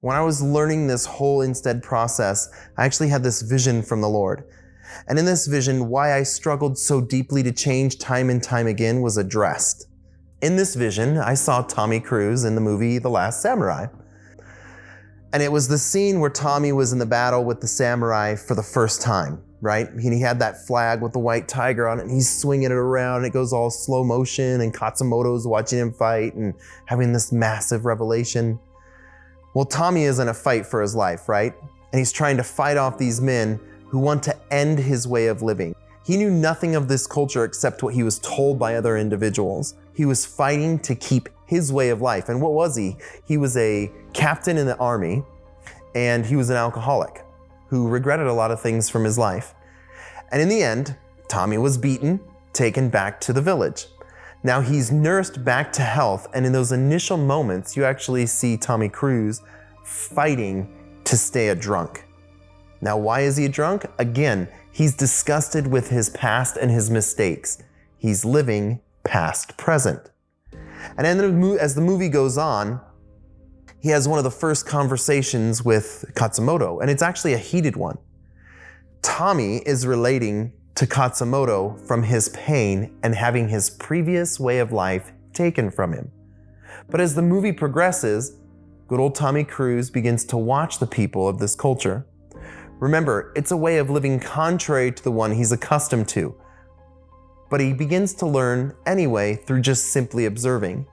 When I was learning this whole Instead process, I actually had this vision from the Lord. And in this vision, why I struggled so deeply to change time and time again was addressed. In this vision, I saw Tommy Cruise in the movie The Last Samurai. And it was the scene where Tommy was in the battle with the samurai for the first time, right? He had that flag with the white tiger on it, and he's swinging it around, and it goes all slow motion, and Katsumoto's watching him fight and having this massive revelation. Well, Tommy is in a fight for his life, right? And he's trying to fight off these men who want to end his way of living. He knew nothing of this culture except what he was told by other individuals. He was fighting to keep his way of life. And what was he? He was a captain in the army, and he was an alcoholic who regretted a lot of things from his life. And in the end, Tommy was beaten, taken back to the village. Now he's nursed back to health, and in those initial moments, you actually see Tommy Cruise fighting to stay a drunk. Now, why is he a drunk? Again, he's disgusted with his past and his mistakes. He's living past present. And then as the movie goes on, he has one of the first conversations with Katsumoto, and it's actually a heated one. Tommy is relating to Katsumoto from his pain and having his previous way of life taken from him. But as the movie progresses, good old Tommy Cruise begins to watch the people of this culture. Remember, it's a way of living contrary to the one he's accustomed to. But he begins to learn anyway through just simply observing.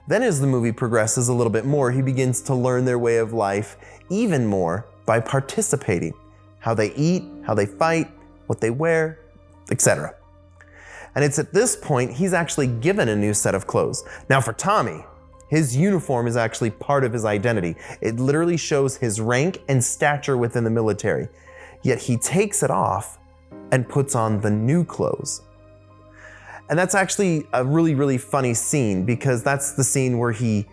Then as the movie progresses a little bit more, he begins to learn their way of life even more by participating. How they eat, how they fight, what they wear, etc. And it's at this point he's actually given a new set of clothes. Now for Tommy, his uniform is actually part of his identity. It literally shows his rank and stature within the military. Yet he takes it off and puts on the new clothes. And that's actually a really, really funny scene, because that's the scene where he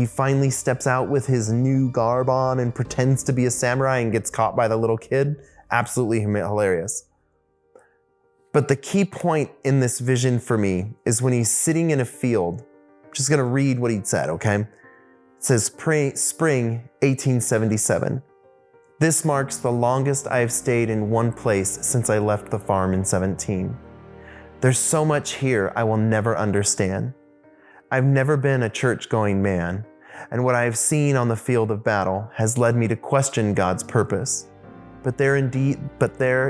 finally steps out with his new garb on and pretends to be a samurai and gets caught by the little kid. Absolutely hilarious. But the key point in this vision for me is when he's sitting in a field. I'm just gonna read what he'd said, okay? It says, spring 1877. This marks the longest I have stayed in one place since I left the farm in 17. There's so much here I will never understand. I've never been a church-going man, and what I have seen on the field of battle has led me to question God's purpose. But there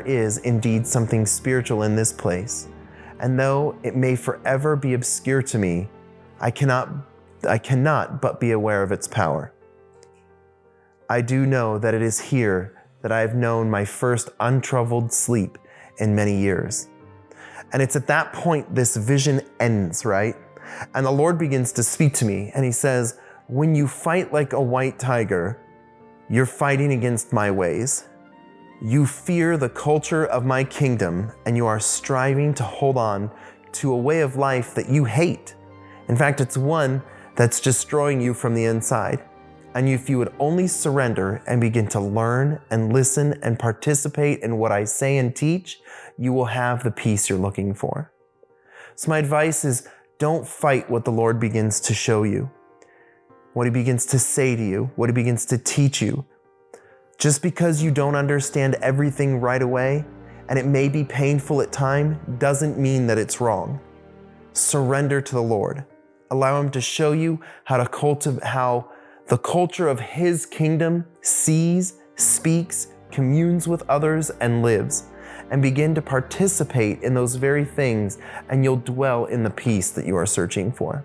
is indeed something spiritual in this place, and though it may forever be obscure to me, I cannot but be aware of its power. I do know that it is here that I have known my first untroubled sleep in many years. And it's at that point this vision ends, right? And the Lord begins to speak to me, and he says, when you fight like a white tiger, you're fighting against my ways. You fear the culture of my kingdom, and you are striving to hold on to a way of life that you hate. In fact, it's one that's destroying you from the inside. And if you would only surrender and begin to learn and listen and participate in what I say and teach, you will have the peace you're looking for. So my advice is, don't fight what the Lord begins to show you, what he begins to say to you, what he begins to teach you. Just because you don't understand everything right away, and it may be painful at times, doesn't mean that it's wrong. Surrender to the Lord. Allow him to show you how the culture of his kingdom sees, speaks, communes with others, and lives. And begin to participate in those very things, and you'll dwell in the peace that you are searching for.